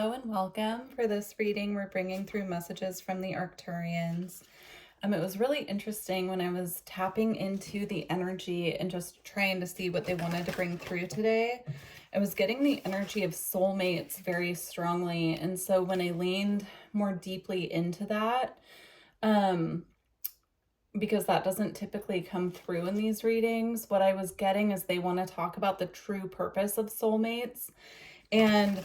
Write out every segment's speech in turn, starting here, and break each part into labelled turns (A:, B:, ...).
A: Hello and welcome. For this reading, we're bringing through messages from the Arcturians. It was really interesting when I was tapping into the energy and just trying to see what they wanted to bring through today. I was getting the energy of soulmates very strongly. And so when I leaned more deeply into that, because that doesn't typically come through in these readings, what I was getting is they want to talk about the true purpose of soulmates. And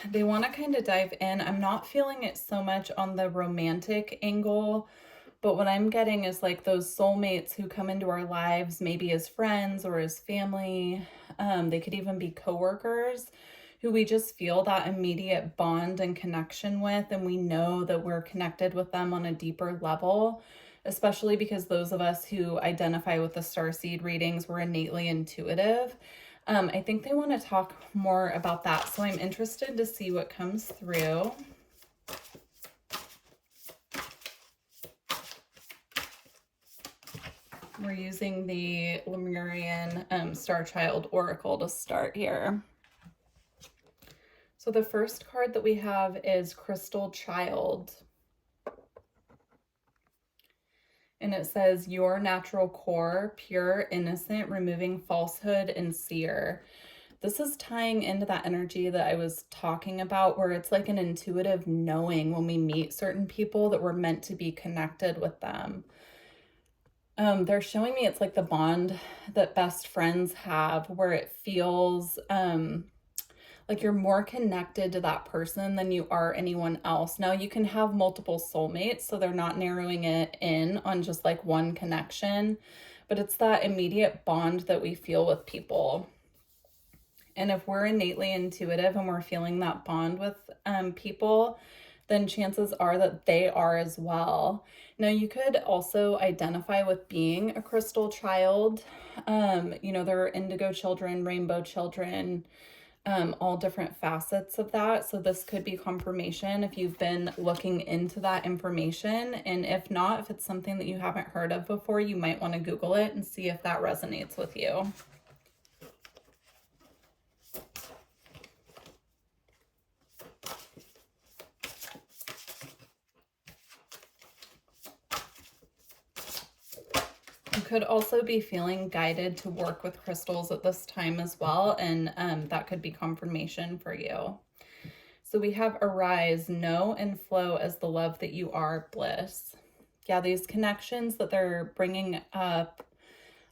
A: they want to kind of dive in. I'm not feeling it so much on the romantic angle, but what I'm getting is like those soulmates who come into our lives, maybe as friends or as family. They could even be coworkers who we just feel that immediate bond and connection with, and we know that we're connected with them on a deeper level, especially because those of us who identify with the Starseed readings, we're innately intuitive. I think they want to talk more about that, so I'm interested to see what comes through. We're using the Lemurian Star Child Oracle to start here. So the first card that we have is Crystal Child. And it says, your natural core, pure, innocent, removing falsehood and seer. This is tying into that energy that I was talking about, where it's like an intuitive knowing when we meet certain people that we're meant to be connected with them. They're showing me it's like the bond that best friends have, where it feels like you're more connected to that person than you are anyone else. Now, you can have multiple soulmates, so they're not narrowing it in on just like one connection, but it's that immediate bond that we feel with people. And if we're innately intuitive and we're feeling that bond with people, then chances are that they are as well. Now, you could also identify with being a crystal child. There are indigo children, rainbow children, all different facets of that. So this could be confirmation if you've been looking into that information. And if not, if it's something that you haven't heard of before, you might want to Google it and see if that resonates with you. You could also be feeling guided to work with crystals at this time as well, and that could be confirmation for you. So we have arise, know, and flow as the love that you are, bliss. Yeah, these connections that they're bringing up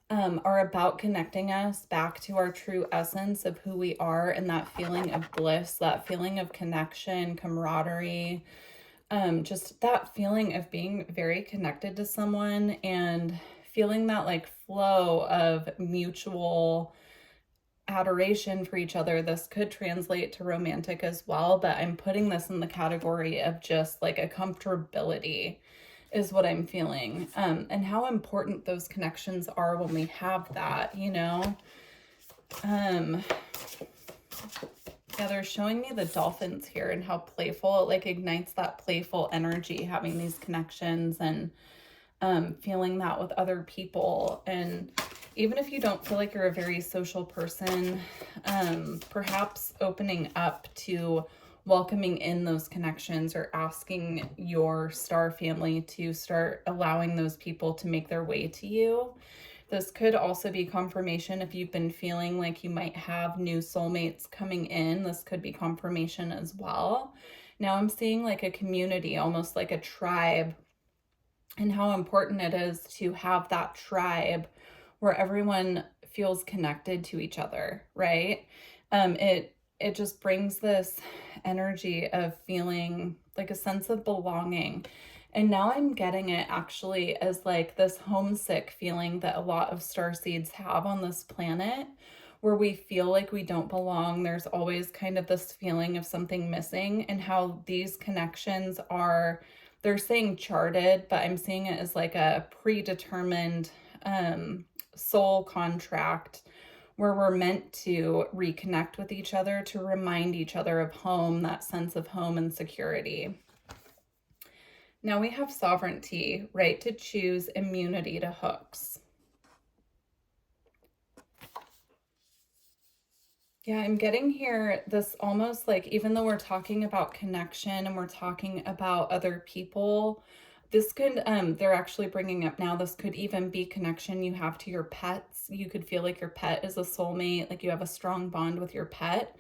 A: are about connecting us back to our true essence of who we are, and that feeling of bliss, that feeling of connection, camaraderie, just that feeling of being very connected to someone and feeling that like flow of mutual adoration for each other. This could translate to romantic as well, but I'm putting this in the category of just like a comfortability is what I'm feeling, and how important those connections are when we have that, Yeah, they're showing me the dolphins here and how playful it like ignites that playful energy, having these connections and feeling that with other people. And even if you don't feel like you're a very social person, perhaps opening up to welcoming in those connections or asking your star family to start allowing those people to make their way to you. This could also be confirmation if you've been feeling like you might have new soulmates coming in. This could be confirmation as well. Now I'm seeing like a community, almost like a tribe, and how important it is to have that tribe where everyone feels connected to each other, right? It just brings this energy of feeling like a sense of belonging. And now I'm getting it actually as like this homesick feeling that a lot of starseeds have on this planet, where we feel like we don't belong. There's always kind of this feeling of something missing, and how these connections are, they're saying charted, but I'm seeing it as like a predetermined soul contract where we're meant to reconnect with each other to remind each other of home, that sense of home and security. Now we have sovereignty, right to choose, immunity to hooks. Yeah, I'm getting here this almost like, even though we're talking about connection and we're talking about other people, this could, they're actually bringing up now, this could even be connection you have to your pets. You could feel like your pet is a soulmate, like you have a strong bond with your pet,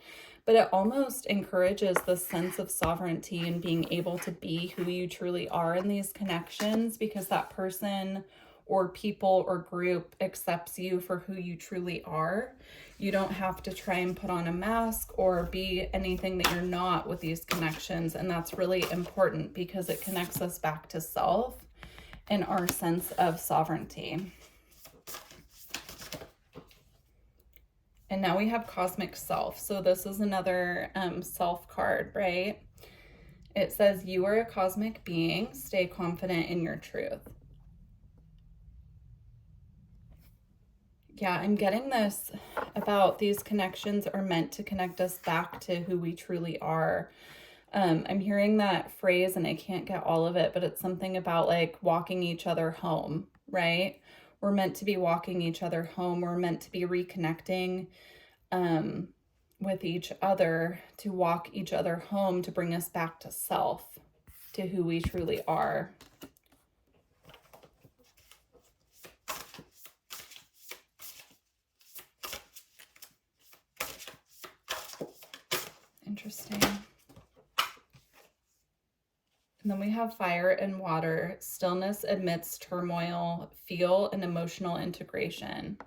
A: but it almost encourages this sense of sovereignty and being able to be who you truly are in these connections, because that person or people or group accepts you for who you truly are. You don't have to try and put on a mask or be anything that you're not with these connections. And that's really important because it connects us back to self and our sense of sovereignty. And now we have cosmic self. So this is another self card, right? It says, you are a cosmic being. Stay confident in your truth. Yeah, I'm getting this about these connections are meant to connect us back to who we truly are. I'm hearing that phrase and I can't get all of it, but it's something about like walking each other home, right? We're meant to be walking each other home. We're meant to be reconnecting with each other, to walk each other home, to bring us back to self, to who we truly are. Interesting. And then we have fire and water. Stillness amidst turmoil. Feel and emotional integration.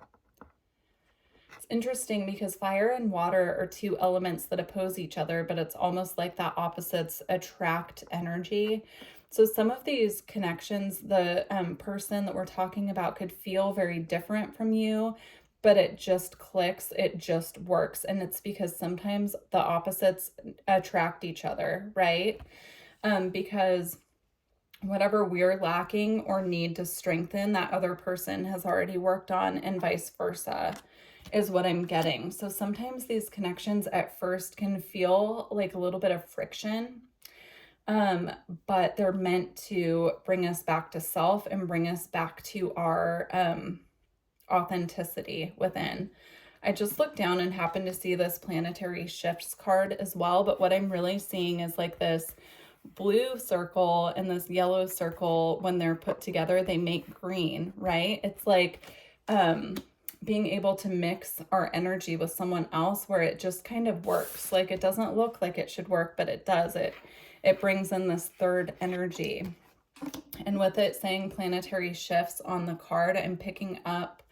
A: It's interesting because fire and water are two elements that oppose each other, but it's almost like that opposites attract energy. So some of these connections, the person that we're talking about could feel very different from you, but it just clicks, it just works. And it's because sometimes the opposites attract each other, right? Because whatever we're lacking or need to strengthen, that other person has already worked on, and vice versa is what I'm getting. So sometimes these connections at first can feel like a little bit of friction, but they're meant to bring us back to self and bring us back to our authenticity within. I just looked down and happened to see this planetary shifts card as well, but what I'm really seeing is like this blue circle and this yellow circle, when they're put together, they make green, right? It's like being able to mix our energy with someone else where it just kind of works. Like it doesn't look like it should work, but it does. It brings in this third energy. And with it saying planetary shifts on the card, I'm picking up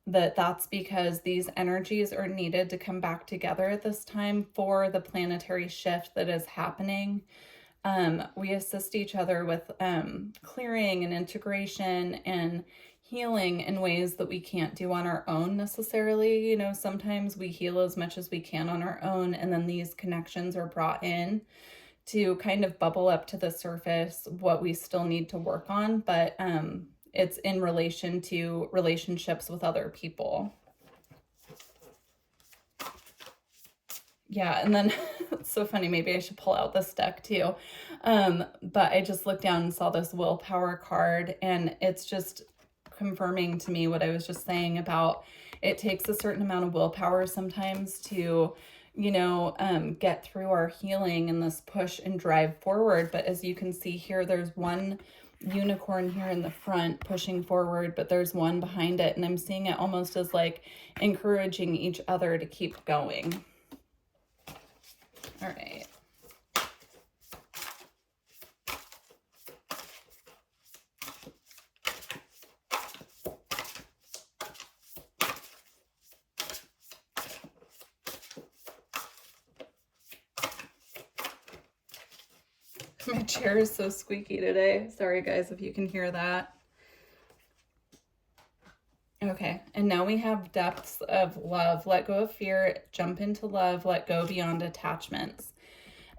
A: that's because these energies are needed to come back together at this time for the planetary shift that is happening. We assist each other with clearing and integration and healing in ways that we can't do on our own necessarily. You know, sometimes we heal as much as we can on our own, and then these connections are brought in to kind of bubble up to the surface what we still need to work on, but it's in relation to relationships with other people. Yeah, and then it's so funny, maybe I should pull out this deck too. But I just looked down and saw this willpower card, and it's just confirming to me what I was just saying about it takes a certain amount of willpower sometimes to, you know, get through our healing and this push and drive forward. But as you can see here, there's one unicorn here in the front pushing forward, but there's one behind it, and I'm seeing it almost as like encouraging each other to keep going. All right. My chair is so squeaky today. Sorry guys if you can hear that. Okay, and now we have depths of love. Let go of fear, jump into love, let go beyond attachments.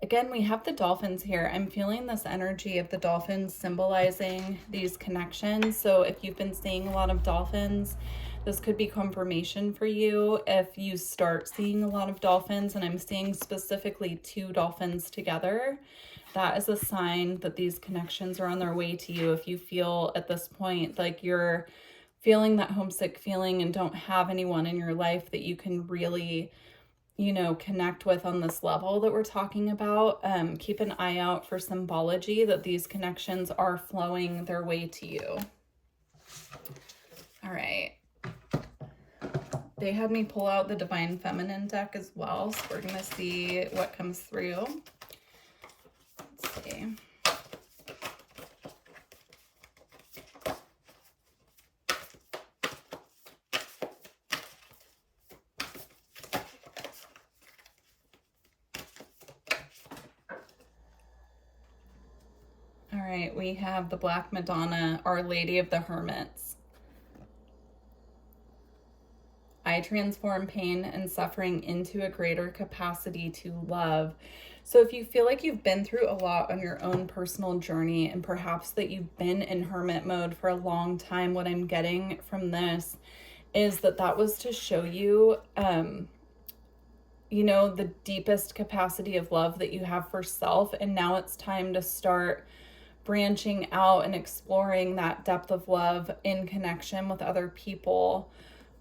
A: Again, we have the dolphins here. I'm feeling this energy of the dolphins symbolizing these connections. So if you've been seeing a lot of dolphins, this could be confirmation for you. If you start seeing a lot of dolphins, and I'm seeing specifically 2 dolphins together, that is a sign that these connections are on their way to you. If you feel at this point like you're feeling that homesick feeling and don't have anyone in your life that you can really you know, connect with on this level that we're talking about. Keep an eye out for symbology that these connections are flowing their way to you. All right. They had me pull out the Divine Feminine deck as well, so we're going to see what comes through. Let's see. All right, we have the Black Madonna, Our Lady of the Hermits. I transform pain and suffering into a greater capacity to love. So if you feel like you've been through a lot on your own personal journey, and perhaps that you've been in hermit mode for a long time, what I'm getting from this is that that was to show you, you know, the deepest capacity of love that you have for self. And now it's time to start branching out and exploring that depth of love in connection with other people.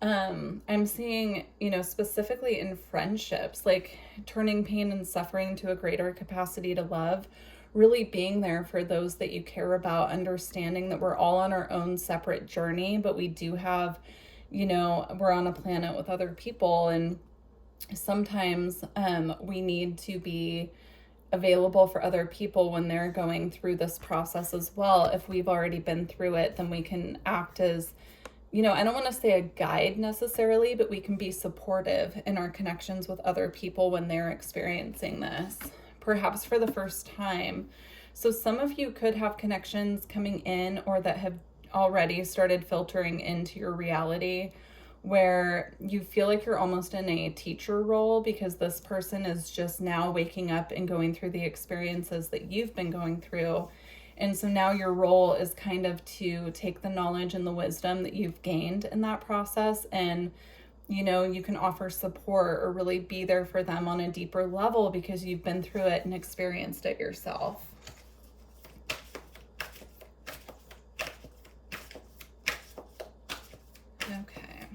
A: I'm seeing, you know, specifically in friendships, like turning pain and suffering to a greater capacity to love, really being there for those that you care about, understanding that we're all on our own separate journey, but we do have, you know, we're on a planet with other people, and sometimes we need to be available for other people when they're going through this process as well. If we've already been through it, then we can act as, you know, I don't want to say a guide necessarily, but we can be supportive in our connections with other people when they're experiencing this, perhaps for the first time. So some of you could have connections coming in or that have already started filtering into your reality where you feel like you're almost in a teacher role because this person is just now waking up and going through the experiences that you've been going through. And so now your role is kind of to take the knowledge and the wisdom that you've gained in that process, and, you know, you can offer support or really be there for them on a deeper level because you've been through it and experienced it yourself. Okay.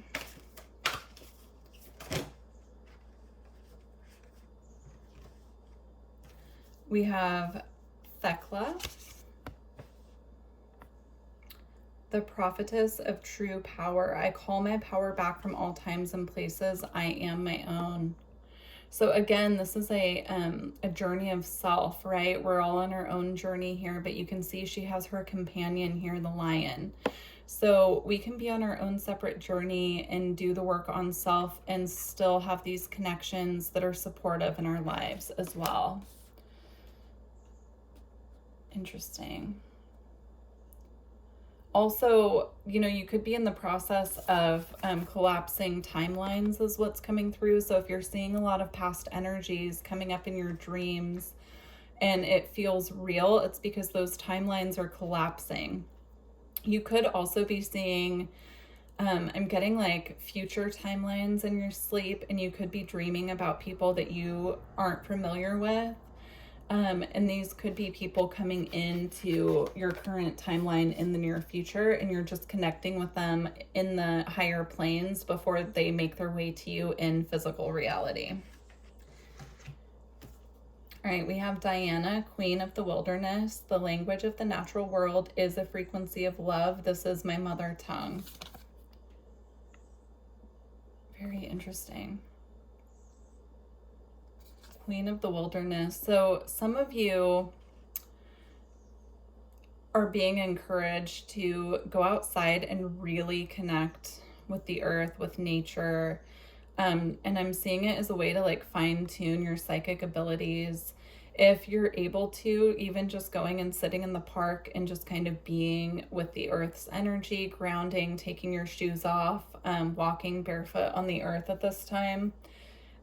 A: We have Thecla, the prophetess of true power. I call my power back from all times and places. I am my own. So again, this is a journey of self, right? We're all on our own journey here, but you can see she has her companion here, the lion. So we can be on our own separate journey and do the work on self and still have these connections that are supportive in our lives as well. Interesting. Also, you know, you could be in the process of collapsing timelines is what's coming through. So if you're seeing a lot of past energies coming up in your dreams and it feels real, it's because those timelines are collapsing. You could also be seeing, I'm getting like future timelines in your sleep, and you could be dreaming about people that you aren't familiar with. And these could be people coming into your current timeline in the near future, and you're just connecting with them in the higher planes before they make their way to you in physical reality. All right, we have Diana, Queen of the Wilderness. The language of the natural world is a frequency of love. This is my mother tongue. Very interesting. Queen of the Wilderness. So some of you are being encouraged to go outside and really connect with the earth, with nature. And I'm seeing it as a way to like fine tune your psychic abilities. If you're able to, even just going and sitting in the park and just kind of being with the earth's energy, grounding, taking your shoes off, walking barefoot on the earth at this time.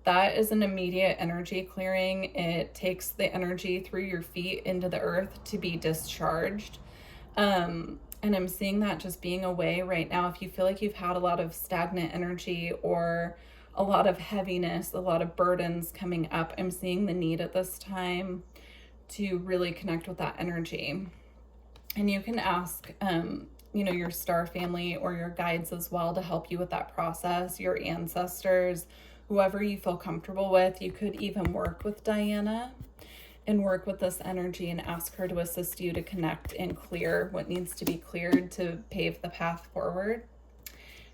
A: That is an immediate energy clearing. It takes the energy through your feet into the earth to be discharged. And I'm seeing that just being away right now. If you feel like you've had a lot of stagnant energy or a lot of heaviness, a lot of burdens coming up, I'm seeing the need at this time to really connect with that energy. And you can ask, you know, your star family or your guides as well to help you with that process, your ancestors, whoever you feel comfortable with. You could even work with Diana and work with this energy and ask her to assist you to connect and clear what needs to be cleared to pave the path forward.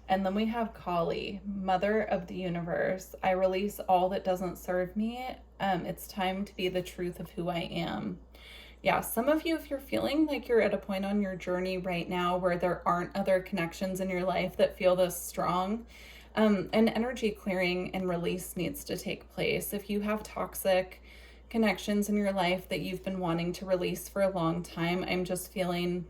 A: And then we have Kali, Mother of the Universe. I release all that doesn't serve me. It's time to be the truth of who I am. Yeah, some of you, if you're feeling like you're at a point on your journey right now where there aren't other connections in your life that feel this strong, an energy clearing and release needs to take place. If you have toxic connections in your life that you've been wanting to release for a long time, I'm just feeling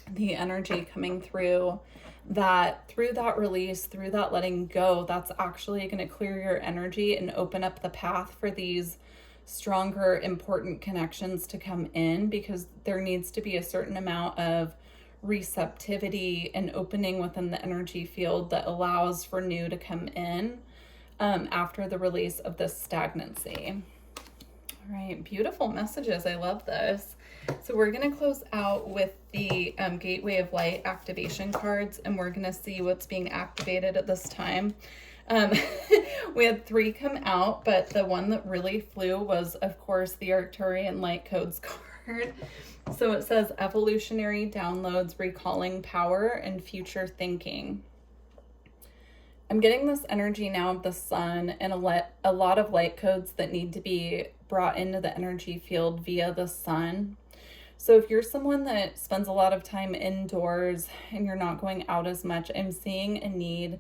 A: the energy coming through that release, through that letting go, that's actually going to clear your energy and open up the path for these stronger, important connections to come in, because there needs to be a certain amount of receptivity and opening within the energy field that allows for new to come in after the release of this stagnancy. All right, beautiful messages. I love this. So we're going to close out with the Gateway of Light activation cards, and we're going to see what's being activated at this time. We had 3 come out, but the one that really flew was, of course, the Arcturian Light Codes card. So it says evolutionary downloads, recalling power and future thinking. I'm getting this energy now of the sun and a lot of light codes that need to be brought into the energy field via the sun. So if you're someone that spends a lot of time indoors and you're not going out as much, I'm seeing a need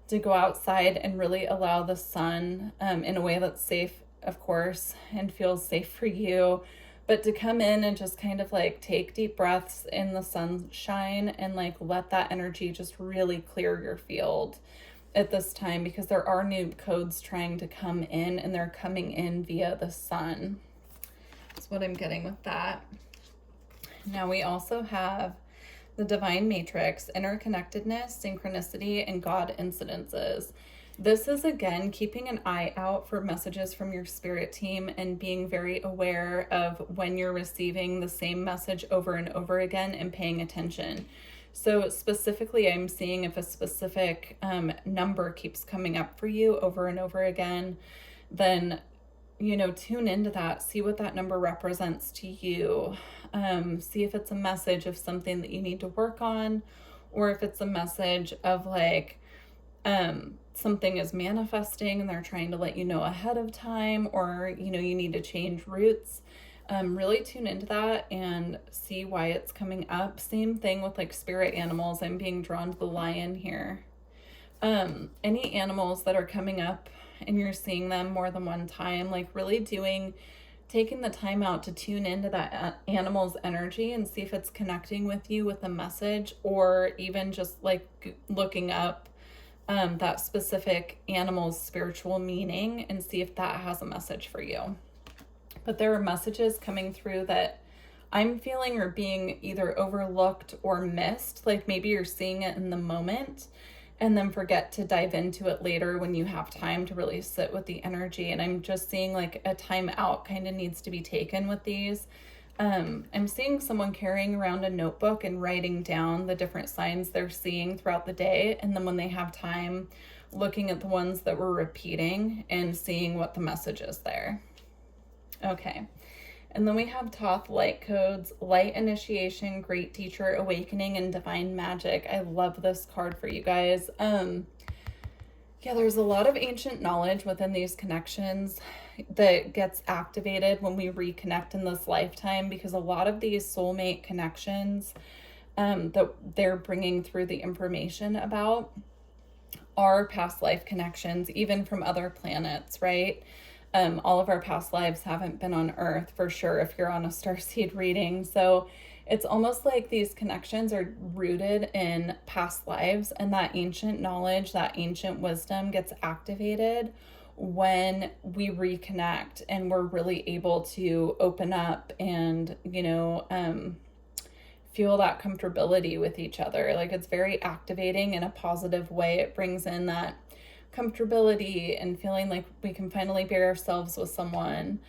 A: to go outside and really allow the sun in a way that's safe, of course, and feels safe for you, but to come in and just kind of like take deep breaths in the sunshine and like let that energy just really clear your field at this time, because there are new codes trying to come in and they're coming in via the sun. That's what I'm getting with that. Now we also have the Divine Matrix, interconnectedness, synchronicity, and God incidences. This is, again, keeping an eye out for messages from your spirit team and being very aware of when you're receiving the same message over and over again and paying attention. So specifically, I'm seeing if a specific number keeps coming up for you over and over again, then, you know, tune into that, see what that number represents to you. See if it's a message of something that you need to work on, or if it's a message of like something is manifesting and they're trying to let you know ahead of time, or, you know, you need to change routes. Really tune into that and see why it's coming up. Same thing with like spirit animals. I'm being drawn to the lion here. Any animals that are coming up and you're seeing them more than one time, like really taking the time out to tune into that animal's energy and see if it's connecting with you with a message, or even just like looking up that specific animal's spiritual meaning and see if that has a message for you. But there are messages coming through that I'm feeling are being either overlooked or missed. Like maybe you're seeing it in the moment and then forget to dive into it later when you have time to really sit with the energy. And I'm just seeing like a time out kind of needs to be taken with these. I'm seeing someone carrying around a notebook and writing down the different signs they're seeing throughout the day. And then when they have time, looking at the ones that we're repeating and seeing what the message is there. Okay. And then we have Thoth light codes, light initiation, great teacher, awakening, and divine magic. I love this card for you guys. Yeah, there's a lot of ancient knowledge within these connections that gets activated when we reconnect in this lifetime, because a lot of these soulmate connections that they're bringing through the information about are past life connections, even from other planets, right? All of our past lives haven't been on Earth for sure if you're on a starseed reading. So it's almost like these connections are rooted in past lives, and that ancient knowledge, that ancient wisdom gets activated when we reconnect and we're really able to open up and, you know, feel that comfortability with each other. Like it's very activating in a positive way. It brings in that comfortability and feeling like we can finally be ourselves with someone.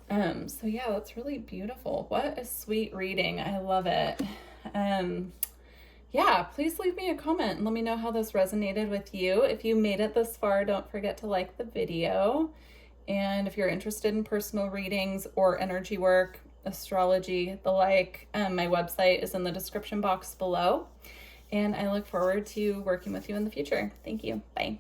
A: So yeah, that's really beautiful. What a sweet reading. I love it. Yeah, please leave me a comment and let me know how this resonated with you. If you made it this far, don't forget to like the video. And if you're interested in personal readings or energy work, astrology, the like, my website is in the description box below. And I look forward to working with you in the future. Thank you. Bye.